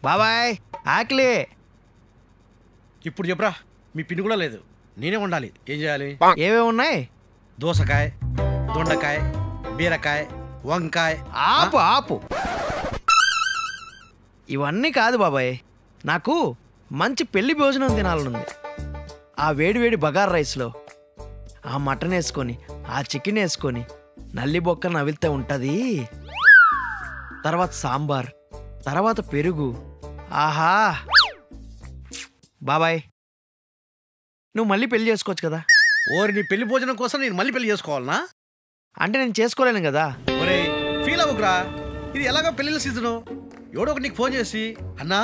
బాబాయ్ ఆకలి. ఇప్పుడు చెప్పరా, మీ పిన్ని కూడా లేదు, నేనే ఉండాలి. ఏం చేయాలి? ఏమేమి ఉన్నాయి? దోసకాయ, దొండకాయ, బీరకాయ, వంకాయ. ఆపు ఆపు, ఇవన్నీ కాదు బాబాయ్. నాకు మంచి పెళ్లి భోజనం తినాలనుంది. ఆ వేడివేడి బగార్ రైస్లో ఆ మటన్ వేసుకొని, ఆ చికెన్ వేసుకొని నల్లి బొక్క నవిలితే ఉంటుంది. తర్వాత సాంబార్, తర్వాత పెరుగు. ఆహా బాబాయ్, నువ్వు మళ్ళీ పెళ్లి చేసుకోవచ్చు కదా. ఓరి, నీ పెళ్లి భోజనం కోసం నేను మళ్ళీ పెళ్లి చేసుకోవాలనా? అంటే నేను చేసుకోలేను కదా. ఒరే ఫీల్ అవ్వకురా, ఇది ఎలాగో పెళ్లిళ్ళ సీజను. ఎవడో ఒకటి నీకు ఫోన్ చేసి, అన్నా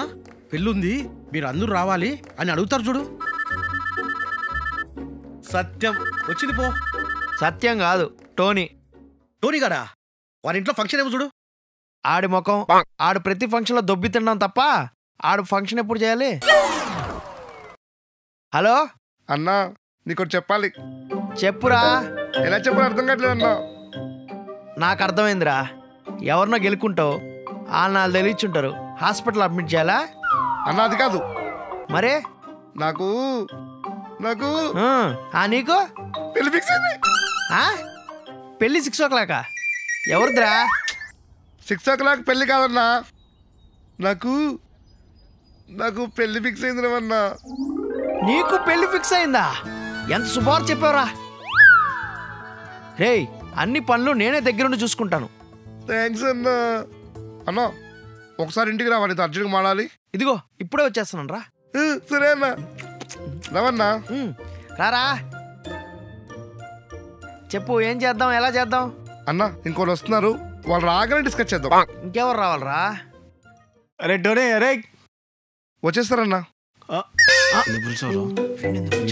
పెళ్ళుంది మీరు అందరూ రావాలి అని అడుగుతారు చూడు. సత్యం వచ్చింది పో. సత్యం కాదు, టోనీ. టోనీ గాడా? వారి ఇంట్లో ఫంక్షన్ ఏమో చూడు. ఆడి ముఖం, ఆడు ప్రతి ఫంక్షన్లో దొబ్బి తినడం తప్ప ఆడు ఫంక్షన్ ఎప్పుడు చేయాలి? హలో అన్నా, నీకు చెప్పాలి. చెప్పురా. ఎలా చెప్పాలి అర్థం కావట్లేదు అన్నా. నాకు అర్థమైందిరా. ఎవరినో గెలుకుంటావు, వాళ్ళు నాలుగు తెలియచుంటారు, హాస్పిటల్ అడ్మిట్ చేయాలా? అన్నా అది కాదు. మరే నాకు నాకు నీకు పెళ్లి ఫిక్స్ అయింది. పెళ్ళి 6 o'clock? ఎవరిదిరా? 6 o'clock పెళ్లి కాదన్నా, నాకు నాకు పెళ్లి ఫిక్స్ అయింది అన్నా. నీకు పెళ్లి ఫిక్స్ అయిందా? ఎంత శుభార్ చెప్పావురా. రేయ్, అన్ని పనులు నేనే దగ్గరుండి చూసుకుంటాను. థ్యాంక్స్ అన్నా. అన్నా ఒకసారి ఇంటికి రావాలి, అర్జెంట్గా మాడాలి. ఇదిగో ఇప్పుడే వచ్చేస్తున్నాను రా. సరే అన్నా, రావన్నా. రారా, చెప్పు ఏం చేద్దాం, ఎలా చేద్దాం? అన్నా ఇంకోళ్ళు వస్తున్నారు, వాళ్ళు రాగానే డిస్కస్ చేద్దాం. ఇంకెవరు రావాలరా? అరే డోనే, అరే వచ్చేస్తారన్నా.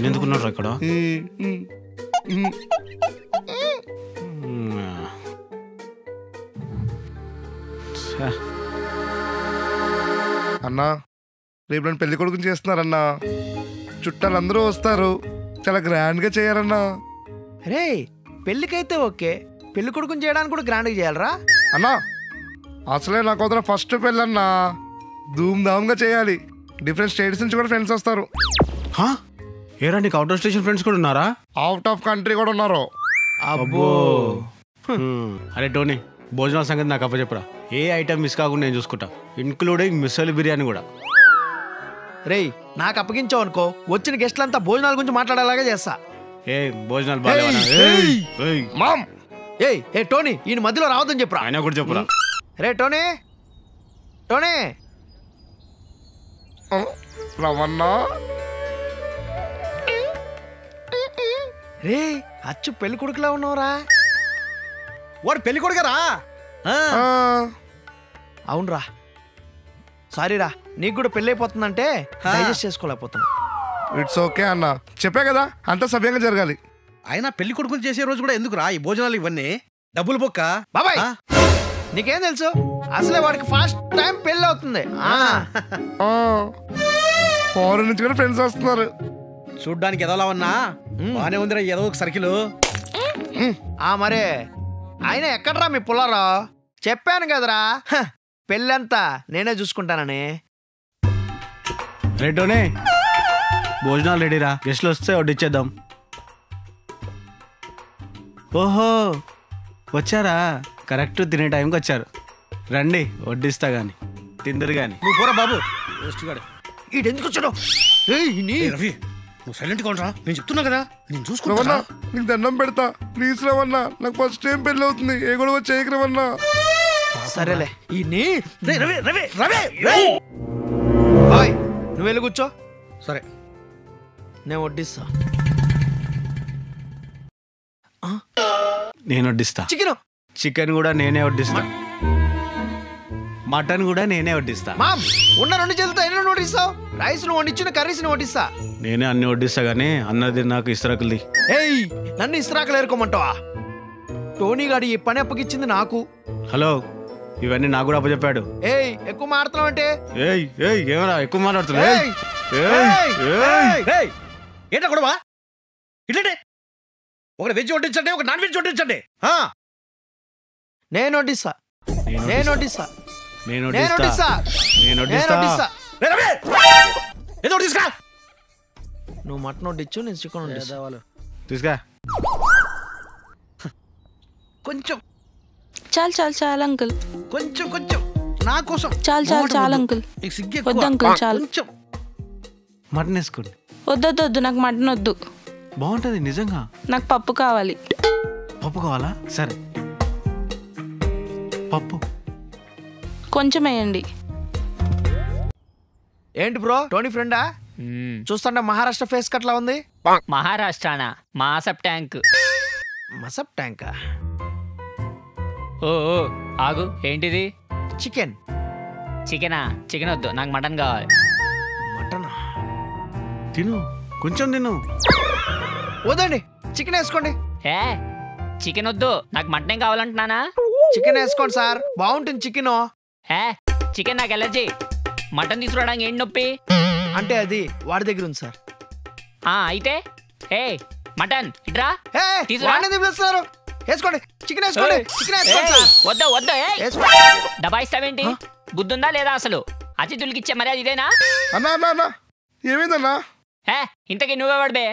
ఎందుకున్నారు ఇక్కడ? అన్నా రేపు నన్ను పెళ్లి కొడుకుని చేస్తున్నారన్నా. చుట్టాలు అందరూ వస్తారు, చాలా గ్రాండ్గా చేయాలన్నా. రే, పెళ్ళికైతే ఓకే, పెళ్లి కొడుకుని చేయడానికి కూడా గ్రాండ్గా చేయాలరా? అన్నా అసలే నాకు వదిన ఫస్ట్ పెళ్ళన్నా, ధూమ్ ధామ్గా చేయాలి. డిఫరెంట్ స్టేట్స్ నుంచి కూడా ఫ్రెండ్స్ వస్తారు. ఏరా, నీకు అవుట్ ఆఫ్ స్టేషన్ ఫ్రెండ్స్ కూడా ఉన్నారా? అవుట్ ఆఫ్ కంట్రీ కూడా ఉన్నారు. అబ్బో. అరే టోనీ, భోజనాల సంగతి నాకు అప్పచెప్పరా. ఏ ఐటమ్ మిస్ కాకుండా నేను చూసుకుంటా, ఇన్క్లూడింగ్ మిస్సల్ బిర్యానీ కూడా. రేయ్, నాకు అప్పగించావు అనుకో, వచ్చిన గెస్ట్లంతా భోజనాల గురించి మాట్లాడేలాగా చేస్తా. ఏ భోజనాలు మామ్. ఏ టోనీ, ఈయన మధ్యలో రావద్దని చెప్పురా. ఆయన కూడా చెప్పురా. రే టోనీ, టోనీ రవన్నా. రే, అచ్చు పెళ్లి కొడుకులా ఉన్నావురా. వాడు పెళ్లి కొడుకరా? అవునరా, సారీరా, నీకు కూడా పెళ్ళి అయిపోతుందంటే డైజెస్ట్ చేసుకోలేకపోతున్నా. ఇట్స్ ఓకే అన్న, చెప్పే కదా అంతా సవ్యంగా జరగాలి. అయినా పెళ్లి కొడుకుని చేసే రోజు కూడా ఎందుకురా ఈ భోజనాలు ఇవన్నీ? డబ్బులు బొక్క. బాబాయ్, నీకేం తెలుసు? అసలే వాడికి ఫస్ట్ టైం పెళ్ళి అవుతుంది. ఫారెన్ నుంచి కూడా ఫ్రెండ్స్ వస్తున్నారు. చూడ్డానికి ఎదోలా ఉన్నా బానే ఉందిరా, ఏదో ఒక సర్కిల్. మరే ఆయన ఎక్కడరా మీ పుల్లారా? చెప్పాను కదరా, పెళ్ళంతా నేనే చూసుకుంటానని. రెడ్డోనే, భోజనాలు రెడీరా, గెస్ట్లు వస్తే వడ్డిచ్చేద్దాం. ఓహో వచ్చారా, కరెక్ట్ తినే టైంకి వచ్చారు. రండి వడ్డిస్తా గాని, తిందరు గాని. నువ్వు పోరా బాబు. ఎందుకు వచ్చాడు? రవి, నువ్వు సైలెంట్గా ఉండరా, నేను చెప్తున్నా కదా, నేను చూసుకున్నా. నీకు దండం పెడతా, ప్లీజ్ రవన్నా, నాకు ఫస్ట్ టైం పెళ్ళి అవుతుంది, ఏ గొడవ చేయకు రవన్నా. సరేలే. నువ్వు వెళ్ళి కూర్చో. సరే, నేను వడ్డిస్తా. నేను వడ్డిస్తా. చికెన్ కూడా నేనే వడ్డిస్తా, మటన్ కూడా నేనే వడ్డిస్తా. మామ్, ఉన్న 2 చేతులతో ఎన్ని వడ్డిస్తావు? రైస్ నువ్వు వండించిన కర్రీస్ ని వడ్డిస్తా. నేనే అన్ని వడ్డిస్తా గానీ అన్నది నాకు ఇస్రాకులది. ఏయ్, నన్ను ఇస్రాకులు ఏరుకోమంటావా? టోనీ గాడి ఈ పని అప్పగిచ్చింది నాకు. హలో, ఇవన్నీ నాకు కూడా అప్పచెప్పాడు. ఏయ్, ఎక్కువ మాట్లాడుతున్నావు అంటే? ఏమరా ఎక్కువ మాట్లాడుతున్నా? ఏంటా గొడవ? ఇట్లంటే ఒక వెజ్ వడ్డించండి, ఒక నాన్ వెజ్ వడ్డించండి. నేను వడ్డిస్తా. నేను నేను వడ్డిస్తా. నేను నేను వడ్డిస్తా. ఏదో ఒకటి తీసుకురా. నువ్వు మటన్ వడ్డిచ్చు, నేను చికెన్ వడ్డిస్తా. తీసుకా. కొంచెం చాలు చాలు చాలు అంకుల్. కొంచెం కొంచెం నా కోసం. చాలు చాలు చాలు అంకుల్. నీకు సిగ్గు వద్దు ఎక్కువ. అంకుల్ చాలు. కొంచెం మటన్ వేసుకోండి. వద్దొద్దు వద్దు, నాకు మటన్ వద్దు. బాగుంటుంది నిజంగా. నాకు పప్పు కావాలి. పప్పు కావాలా? సరే పప్పు కొంచెం వేయండి. ఏంటి బ్రో, టోనీ ఫ్రెండా? చూస్తుంటే మహారాష్ట్ర ఫేస్ కట్లా ఉంది. మహారాష్ట్రనా? మాసప్ ట్యాంక్. మసప్ ట్యాంకా? ఓ ఓ, ఆగు, ఏంటిది? చికెన్. చికెనా? చికెన్ వద్దు, నాకు మటన్ కావాలి. మటన్ తిను, కొంచెం తిను. వద్దండి, చికెన్ వేసుకోండి. ఏ చికెన్ వద్దు, నాకు మటనే కావాలంటున్నానా? చికెన్ వేసుకోండి సార్, బాగుంటుంది చికెన్. ఏ చికెన్ నాకు ఎలర్జీ. మటన్ తీసుకురావడానికి ఏంటి నొప్పి? అంటే అది వాడి దగ్గర ఉంది సార్. అయితే ఏ మటన్ ఇట్రా. ఏ, తీసురా. వాడిని ఎందుకు పిలుస్తున్నారు? వేసుకోండి, చికెన్ వేసుకోండి. చికెన్ వేసుకోండి సార్. వద్దా వద్దా, వేసుకోండి. దబాయిస్తావేంటి? బుద్ధుందా లేదా అసలు? అతిథులకి ఇచ్చే మర్యాద ఇదేనా? అన్నా అన్నా అన్నా ఏమైందన్నా? ఏ ఇంతకీ నువ్వే పడబే.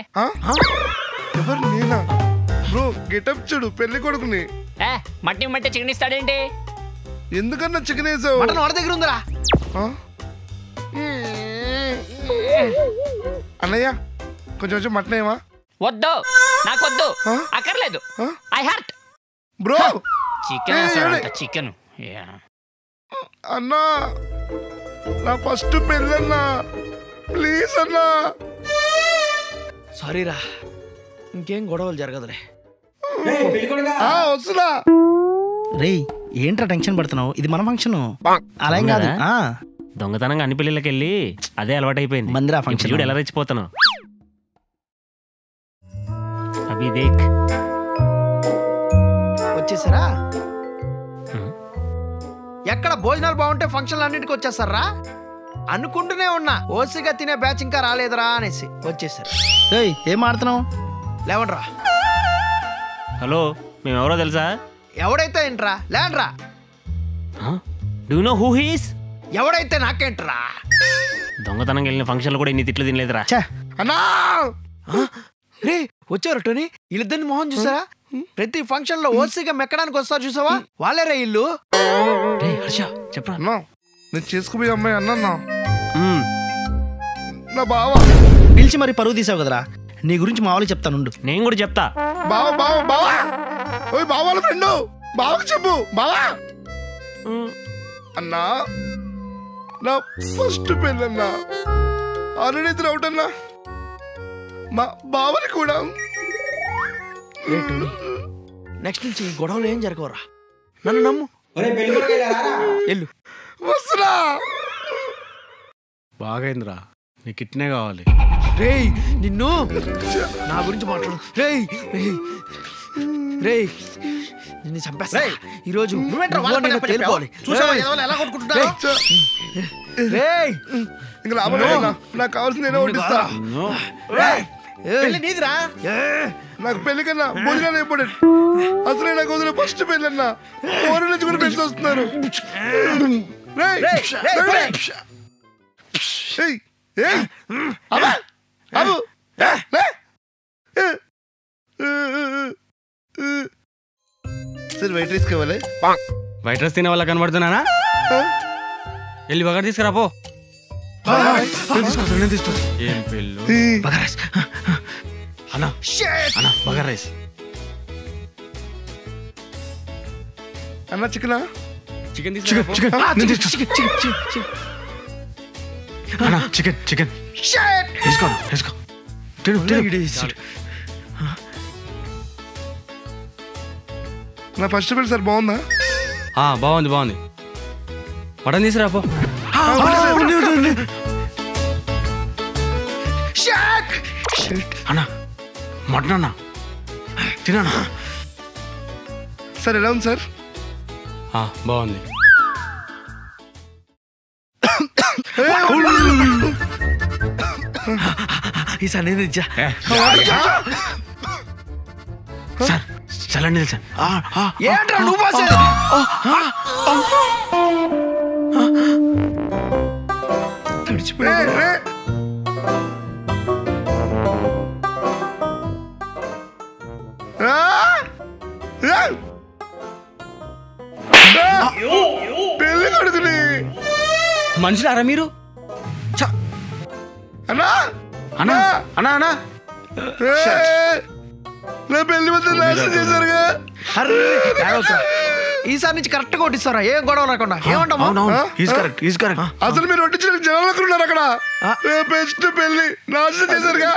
ఎవరు నేనా? బ్రో గెటప్ చూడు, పెళ్లి కొడుకుని. ఏ మట్టి మట్టి చికెన్ ఇస్తాడేంటి? ఎందుకన్నా చికెన్ వేసావు? మటన్ వాడి దగ్గర ఉందిరా. అన్నయ్య కొంచెం కొంచెం మటన్ ఏమా? వద్దు, నాకు వద్దు, అక్కర్లేదు. I hurt. Bro chicken chicken. అన్నా నా ఫస్ట్ పెళ్ళన్నా, ప్లీజ్ అన్నా. సారీరా, ఇంకేం గొడవలు జరగదులే. వస్తున్నా. రేయ్ ఏంట్రా టెన్షన్ పడుతున్నావు? ఇది మన ఫంక్షన్, అలా ఏం కాదు. దొంగతనంగా అన్ని పెళ్లిళ్ళకి వెళ్ళి అదే అలవాటైపోయింది. మందిరా ఫంక్షన్ చూడు ఎలా రెచ్చిపోతాను. అభి దేక్. వచ్చేసారా? ఎక్కడ భోజనాలు బాగుంటే ఫంక్షన్లు అన్నింటికి వచ్చేస్తారా? అనుకుంటూనే ఉన్నా ఓసిగా తినే బ్యాచ్ ఇంకా రాలేదురా అనేసి వచ్చేసారు. ఏం ఆడుతున్నావు? లేవండ్రా. హలో, మేమెవరో తెలుసా? ఎవడైతే ఏంట్రా, లేండ్రా. Do know who he's? ఎవడైతే నాకేంట్రా. దొంగతనంగా వెళ్ళిన ఫంక్షన్లు కూడా ఇన్ని తిట్లు తినలేదురా. అన్నా రే వచ్చారు టోనీ, వీళ్ళిద్దరిని మొహం చూసారా? ప్రతి ఫంక్షన్ లో ఓసిగా మెక్కడానికి వస్తారు చూసావా, వాళ్ళేరా ఇల్లు. రే హర్ష చెప్పరా. అన్నా నేను చేసుకుపోయే అమ్మాయి అన్నా నా బావ. పిలిచి మరి పరువు తీసావు కదరా, నీ గురించి మా వాళ్ళు చెప్తానుండు. నేను కూడా చెప్తా. బావ బావ బావ, ఓయ్ బావ వాళ్ళ ఫ్రెండ్, బావకు చెప్పు. బావా అన్నా నా ఫస్ట్ పెళ్ళన్నా, ఆల్రెడీ ఇద్దరు అవుట్ అన్నా. మా బావని కూడా. రే టోనీ, నెక్స్ట్ నుంచి ఈ గొడవలు ఏం జరగవరా, నన్ను నమ్ము. ఎల్లు. వస్తున్నా. బాగైందిరా, నీకు ఇట్నే కావాలి. రేయ్ నిన్ను, నా గురించి మాట్లాడు. రేయ్ రేయ్ రేయ్, నిన్ను చంపేస్తా ఈరోజు. తేలుకోవాలి. ఇంకా లాభం లేదన్నా, నాకు కావాల్సింది నేనే వడ్డిస్తా. నీదిరా. నాకు పెళ్లి కన్నా భోజనాలు ఇంపార్టెంట్. అసలే నాకు వదిలే ఫస్ట్ పెళ్ళి అన్నా, ఫోరెన్ నుంచి కూడా ఫ్రెండ్స్ వస్తున్నారు. సరే వైట్ రైస్ కావాలి. వైట్ రైస్ తినే వాళ్ళ కనబడుతున్నానా? వెళ్ళి బగారు తీసుకురాపో. ఏం పెళ్ళు అన్నా, అన్నా బగారు రైస్. అన్నా చికెనా? చికెన్ తీసుకురా. చికెన్ చికెన్ తీసుకో తీసుకో. నా ఫస్ట్ పెళ్ళి సార్ బాగుందా? బాగుంది బాగుంది. మటన్ తీసుకురాపో. అన్నా మటన్ అన్నా తినా. సార్ ఎలా ఉంది సార్? బాగుంది. ఈసారి నేను ఇచ్చా. సార్ చల్లండి సార్. ఏంట్రా నువ్వు పోసేది? తడిచిపోయాడు. పెళ్లి కొడుకుని మనుషులారా మీరు? ఛ! అన్నా అన్నా అన్నా అన్నా నా పెళ్లి వద్ద నాశనం చేశారుగా. అర్రే, ఏడవకురా. ఈసారి నుంచి కరెక్ట్ గా కొట్టిస్తారా, ఏం గొడవ రాకుండా. ఏమంటావు? అసలు మీరు వడ్డించిన జనాలు ఉన్నారు అక్కడ. బెస్ట్ పెళ్లి నాశనం చేశారుగా.